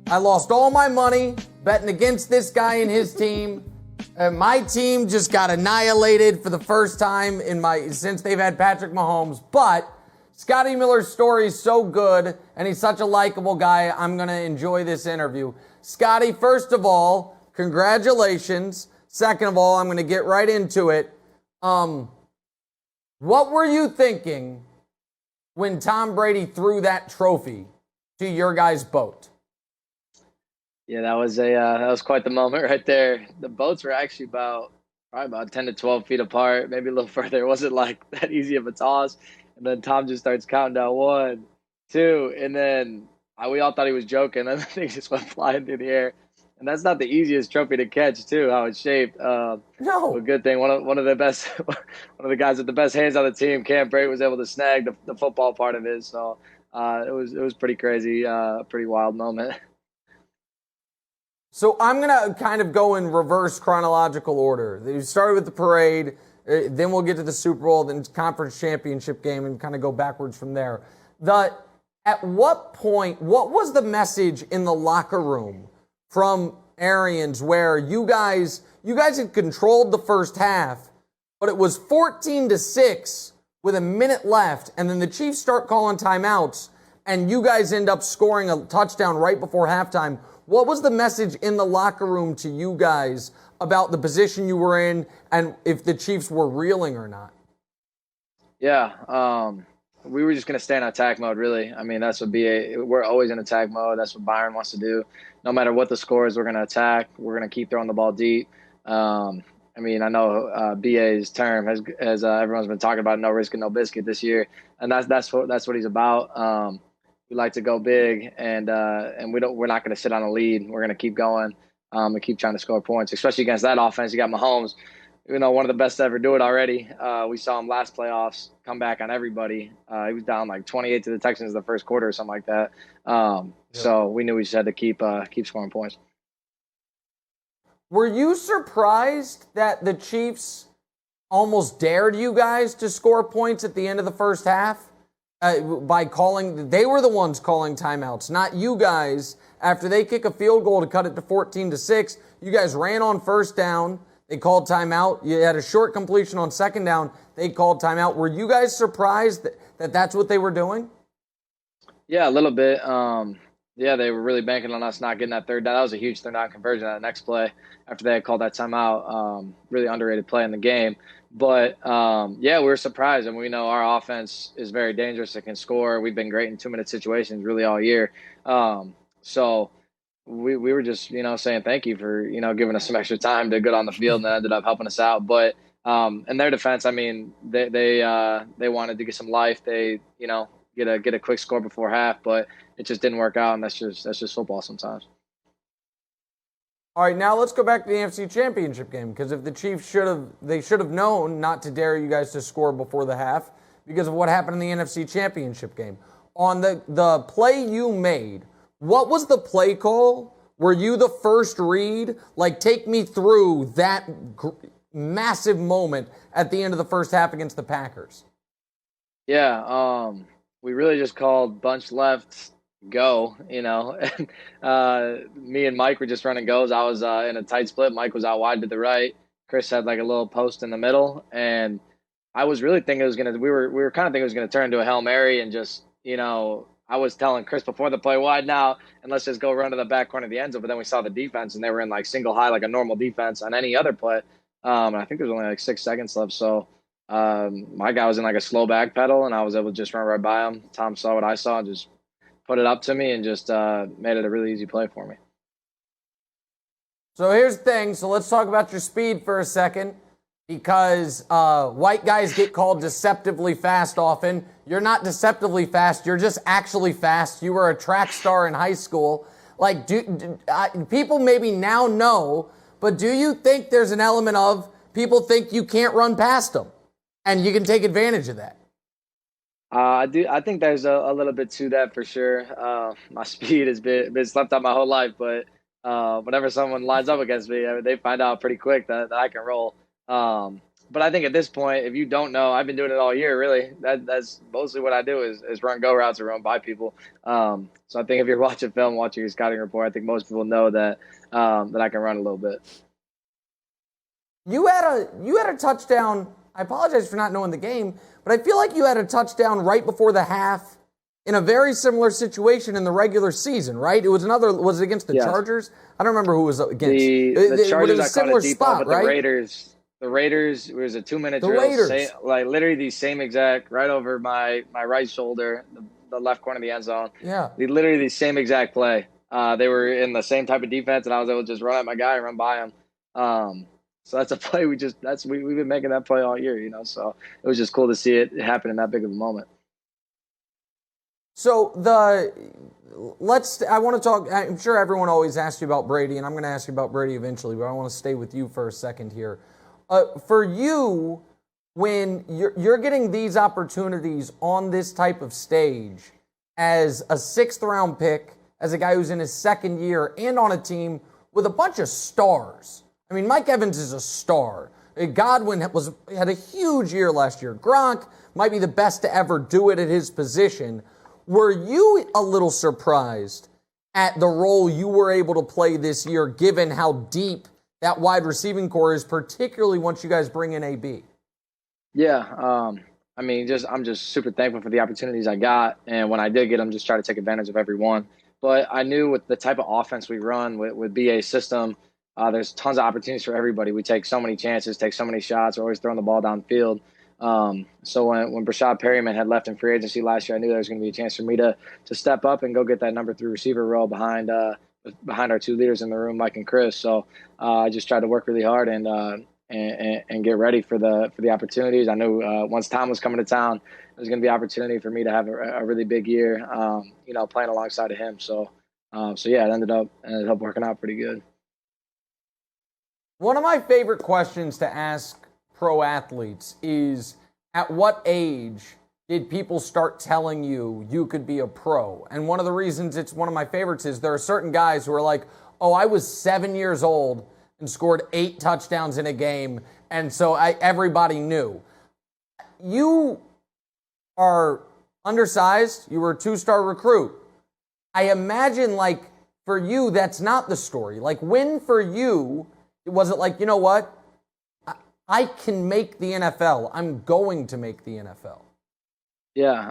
I lost all my money betting against this guy and his team. My team just got annihilated for the first time since they've had Patrick Mahomes. But Scotty Miller's story is so good, and he's such a likable guy. I'm going to enjoy this interview. Scotty, first of all, congratulations. Second of all, I'm going to get right into it. What were you thinking when Tom Brady threw that trophy to your guys' boat? Yeah, that was quite the moment right there. The boats were actually probably about 10 to 12 feet apart, maybe a little further. It wasn't like that easy of a toss. And then Tom just starts counting down 1, 2, and then we all thought he was joking. And the thing just went flying through the air. And that's not the easiest trophy to catch, too, how it's shaped. No. A good thing. One of the best, one of the guys with the best hands on the team, Cam Brady, was able to snag the football part of it. So it was pretty crazy, pretty wild moment. So I'm going to kind of go in reverse chronological order. You started with the parade, then we'll get to the Super Bowl, then conference championship game, and kind of go backwards from there. At what point, what was the message in the locker room from Arians where you guys had controlled the first half, but it was 14-6 with a minute left, and then the Chiefs start calling timeouts, and you guys end up scoring a touchdown right before halftime? What was the message in the locker room to you guys about the position you were in and if the Chiefs were reeling or not? Yeah, we were just going to stay in attack mode, really. I mean, that's what we're always in attack mode. That's what Byron wants to do. No matter what the score is, we're going to attack. We're going to keep throwing the ball deep. I mean, I know BA's term has everyone's been talking about, no risk and no biscuit this year, and that's what he's about. We like to go big, and we're not going to sit on a lead. We're going to keep going and keep trying to score points, especially against that offense. You got Mahomes, one of the best to ever do it already. We saw him last playoffs come back on everybody. He was down like 28 to the Texans in the first quarter or something like that. So we knew we just had to keep scoring points. Were you surprised that the Chiefs almost dared you guys to score points at the end of the first half? By they were the ones calling timeouts, not you guys. After they kick a field goal to cut it to 14-6, you guys ran on first down. They called timeout. You had a short completion on second down. They called timeout. Were you guys surprised that that's what they were doing? Yeah, a little bit. Yeah, they were really banking on us not getting that third down. That was a huge third down conversion on that next play after they had called that timeout. Really underrated play in the game. But, yeah, we were surprised. And we know our offense is very dangerous. It can score. We've been great in 2-minute situations really all year. So we were just, saying thank you for, giving us some extra time to get on the field, and that ended up helping us out. But in their defense, I mean, they wanted to get some life. They, get a quick score before half, but it just didn't work out, and that's just football sometimes. All right, now let's go back to the NFC Championship game, because if the Chiefs should have known not to dare you guys to score before the half because of what happened in the NFC Championship game. On the play you made, what was the play call? Were you the first read? Like, take me through that massive moment at the end of the first half against the Packers. Yeah, we really just called bunch left, go, me and Mike were just running goes. I was in a tight split. Mike was out wide to the right. Chris had like a little post in the middle, and I was really thinking we were kind of thinking it was gonna turn into a Hail Mary, and just, I was telling Chris before the play, wide now, and let's just go run to the back corner of the end zone. But then we saw the defense, and they were in like single high, like a normal defense on any other play. And I think there was only like 6 seconds left, so my guy was in like a slow back pedal, and I was able to just run right by him. Tom saw what I saw and just put it up to me and just made it a really easy play for me. So here's the thing. So let's talk about your speed for a second, because white guys get called deceptively fast often. You're not deceptively fast. You're just actually fast. You were a track star in high school. Like, people maybe now know, but do you think there's an element of people think you can't run past them and you can take advantage of that? I do. I think there's a little bit to that for sure. My speed has been slept on my whole life, but whenever someone lines up against me, they find out pretty quick that I can roll. But I think at this point, if you don't know, I've been doing it all year. Really, that's mostly what I do is run go routes or run by people. So I think if you're watching film, watching your scouting report, I think most people know that that I can run a little bit. You had a touchdown. I apologize for not knowing the game, but I feel like you had a touchdown right before the half in a very similar situation in the regular season, right? Was it against the Chargers? I don't remember who it was against. The Chargers, I caught a deep spot, but right? The Raiders, it was a 2-minute drill. Raiders. Like literally the same exact, right over my right shoulder, the left corner of the end zone. Yeah. Literally the same exact play. They were in the same type of defense, and I was able to just run at my guy and run by him. So that's a play we've been making that play all year, So it was just cool to see it happen in that big of a moment. So I want to talk. I'm sure everyone always asks you about Brady, and I'm going to ask you about Brady eventually, but I want to stay with you for a second here. For you, when you're getting these opportunities on this type of stage as a 6th-round pick, as a guy who's in his 2nd year, and on a team with a bunch of stars. I mean, Mike Evans is a star. Godwin had a huge year last year. Gronk might be the best to ever do it at his position. Were you a little surprised at the role you were able to play this year, given how deep that wide receiving core is, particularly once you guys bring in AB? Yeah, I'm just super thankful for the opportunities I got, and when I did get them, just try to take advantage of every one. But I knew with the type of offense we run with BA's system, there's tons of opportunities for everybody. We take so many chances, take so many shots. We're always throwing the ball downfield. So when Brashad Perryman had left in free agency last year, I knew there was going to be a chance for me to step up and go get that number 3 receiver role behind our 2 leaders in the room, Mike and Chris. So I just tried to work really hard and get ready for the opportunities. I knew once Tom was coming to town, there was going to be opportunity for me to have a really big year, playing alongside of him. So yeah, it ended up working out pretty good. One of my favorite questions to ask pro athletes is, at what age did people start telling you could be a pro? And one of the reasons it's one of my favorites is there are certain guys who are like, oh, I was 7 years old and scored 8 touchdowns in a game, and so everybody knew. You are undersized. You were a 2-star recruit. I imagine, for you, that's not the story. When for you, was it like, you know what? I can make the NFL. I'm going to make the NFL. Yeah.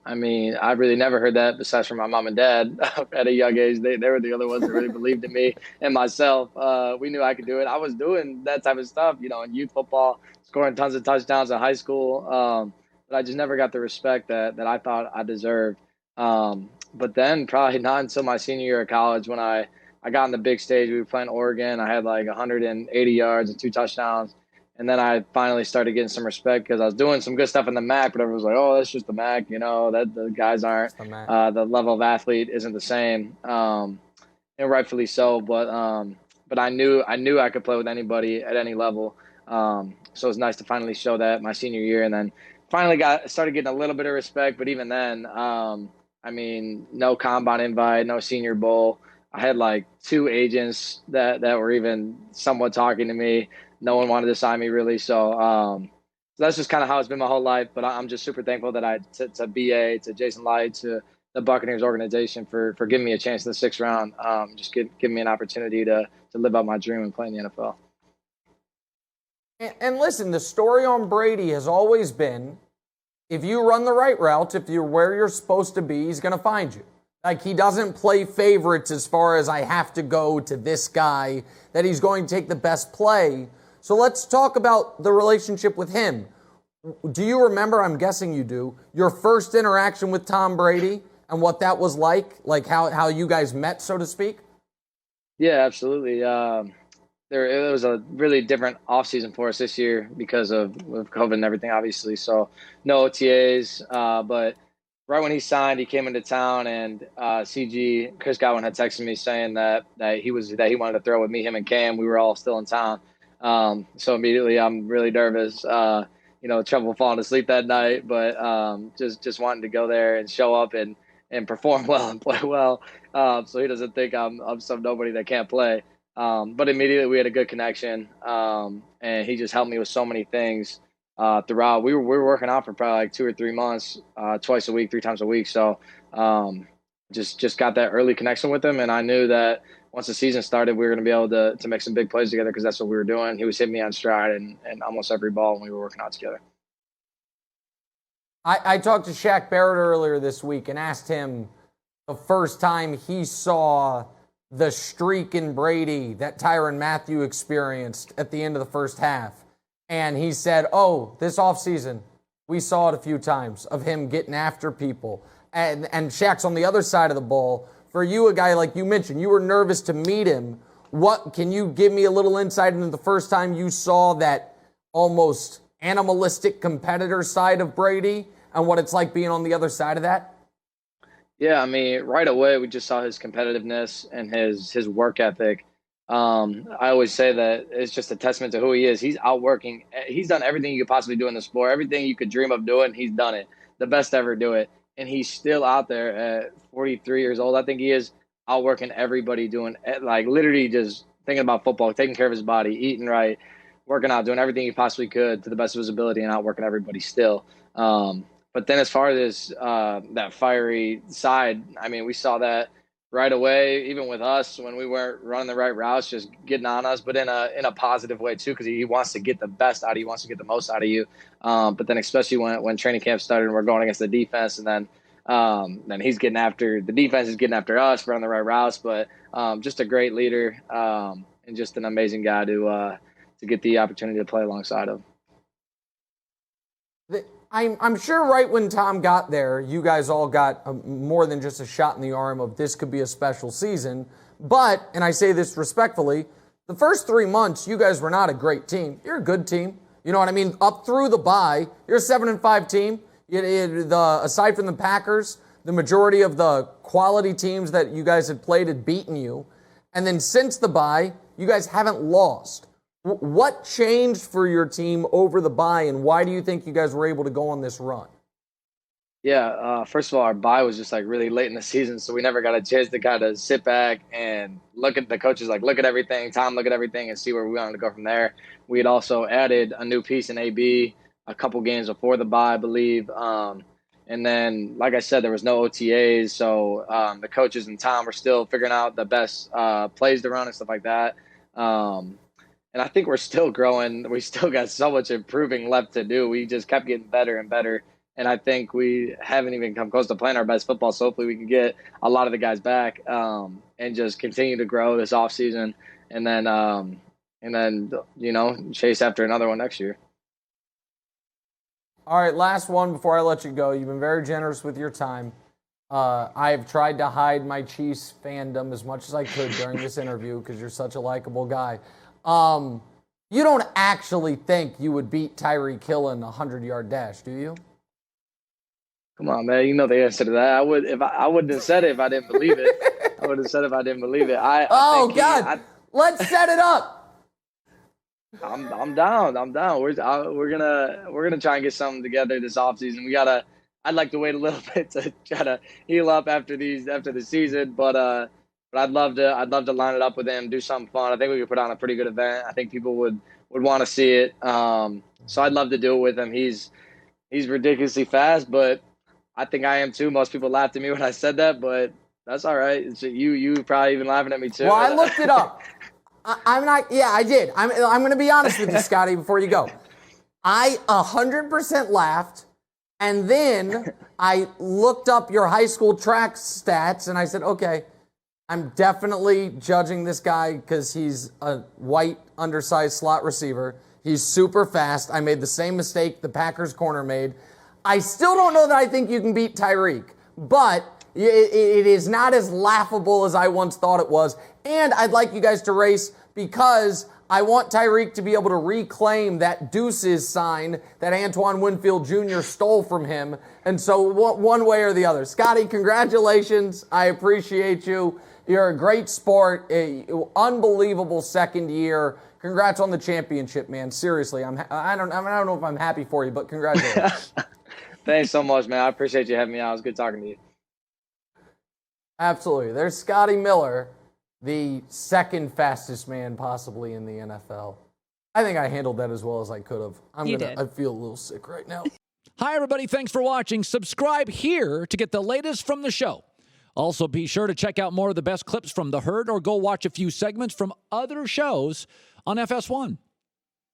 I really never heard that besides from my mom and dad at a young age. They were the other ones that really believed in me and myself. We knew I could do it. I was doing that type of stuff, in youth football, scoring tons of touchdowns in high school. But I just never got the respect that I thought I deserved. But then probably not until my senior year of college when I got on the big stage. We were playing Oregon. I had 180 yards and 2 touchdowns. And then I finally started getting some respect because I was doing some good stuff in the MAC, but everyone was like, oh, that's just the MAC, that the guys aren't, the level of athlete isn't the same. And rightfully so, but I knew I could play with anybody at any level. So it was nice to finally show that my senior year, and then finally started getting a little bit of respect. But even then, no combine invite, no Senior Bowl. I had 2 agents that were even somewhat talking to me. No one wanted to sign me really. So that's just kind of how it's been my whole life. But I'm just super thankful that to BA, to Jason Light, to the Buccaneers organization for giving me a chance in the 6th round. Just giving me an opportunity to live out my dream and play in the NFL. And listen, the story on Brady has always been, if you run the right route, if you're where you're supposed to be, he's going to find you. He doesn't play favorites as far as I have to go to this guy, that he's going to take the best play. So let's talk about the relationship with him. Do you remember, I'm guessing you do, your first interaction with Tom Brady and what that was like how you guys met, so to speak? Yeah, absolutely. It was a really different offseason for us this year because of COVID and everything, obviously. So no OTAs, but right when he signed, he came into town, and Chris Godwin had texted me saying that he wanted to throw with me, him, and Cam. We were all still in town. So immediately I'm really nervous, trouble falling asleep that night, but just wanting to go there and show up and perform well and play well, so he doesn't think I'm some nobody that can't play. But immediately we had a good connection, and he just helped me with so many things throughout. We were working out for probably like 2 or 3 months, twice a week, 3 times a week. So just got that early connection with him, and I knew that once the season started, we were going to be able to make some big plays together because that's what we were doing. He was hitting me on stride and almost every ball when we were working out together. I talked to Shaq Barrett earlier this week and asked him the first time he saw the streak in Brady that Tyrann Mathieu experienced at the end of the first half. And he said, this offseason, we saw it a few times of him getting after people. And Shaq's on the other side of the ball. For you, a guy like you mentioned, you were nervous to meet him. What can you give me a little insight into the first time you saw that almost animalistic competitor side of Brady and what it's like being on the other side of that? Yeah, I mean, right away we just saw his competitiveness and his work ethic. I always say that it's just a testament to who he is. He's outworking. He's done everything you could possibly do in the sport. Everything you could dream of doing, he's done it. The best to ever do it. And he's still out there at 43 years old. I think he is outworking everybody, doing like literally just thinking about football, taking care of his body, eating right, working out, doing everything he possibly could to the best of his ability and outworking everybody still. But then as far as that fiery side, I mean, we saw that right away, even with us when we weren't running the right routes, just getting on us, but in a positive way too, because he wants to get the best out of you, he wants to get the most out of you. But then especially when training camp started and we're going against the defense, and then he's getting after the defense is getting after us for running the right routes. But just a great leader and just an amazing guy to get the opportunity to play alongside him. I'm sure right when Tom got there, you guys all got more than just a shot in the arm of this could be a special season. But, and I say this respectfully, the first 3 months, you guys were not a great team. You're a good team. You know what I mean? Up through the bye, you're a 7-5 team. Aside from the Packers, the majority of the quality teams that you guys had played had beaten you. And then since the bye, you guys haven't lost. What changed for your team over the bye, and why do you think you guys were able to go on this run? Yeah, first of all, our bye was just like really late in the season, so we never got a chance to kind of sit back and look at the coaches, like look at everything, Tom, look at everything, and see where we wanted to go from there. We had also added a new piece in AB a couple games before the bye, I believe. And then, like I said, there was no OTAs, so the coaches and Tom were still figuring out the best plays to run and stuff like that. And I think we're still growing. We still got so much improving left to do. We just kept getting better and better. And I think we haven't even come close to playing our best football. So hopefully we can get a lot of the guys back and just continue to grow this offseason. And then, chase after another one next year. All right, last one before I let you go. You've been very generous with your time. I've tried to hide my Chiefs fandom as much as I could during this interview because you're such a likable guy. You don't actually think you would beat Tyreek Hill in a 100-yard dash, do you? Come on, man. You know the answer to that. I wouldn't have said it if I didn't believe it. I would have said it if I didn't believe it. Let's set it up. I'm down. We're gonna try and get something together this offseason. I'd like to wait a little bit to try to heal up after the season, but I'd love to line it up with him, do something fun. I think we could put on a pretty good event. I think people would want to see it. So I'd love to do it with him. He's ridiculously fast, but I think I am too. Most people laughed at me when I said that, but that's all right. You probably even laughing at me too. Well, I looked it up. I'm not. Yeah, I did. I'm going to be honest with you, Scotty. Before you go, I 100% laughed, and then I looked up your high school track stats, and I said, okay. I'm definitely judging this guy because he's a white, undersized slot receiver. He's super fast. I made the same mistake the Packers corner made. I still don't know that I think you can beat Tyreek, but it is not as laughable as I once thought it was. And I'd like you guys to race because I want Tyreek to be able to reclaim that deuces sign that Antoine Winfield Jr. stole from him. And so one way or the other. Scotty, congratulations. I appreciate you. You're a great sport, unbelievable second year. Congrats on the championship, man. Seriously, I don't know if I'm happy for you, but congratulations. Thanks so much, man. I appreciate you having me out. It was good talking to you. Absolutely. There's Scotty Miller. the second fastest man possibly in the NFL. I think I handled that as well as I could have. I feel a little sick right now. Hi, everybody. Thanks for watching. Subscribe here to get the latest from the show. Also, be sure to check out more of the best clips from The Herd or go watch a few segments from other shows on FS1.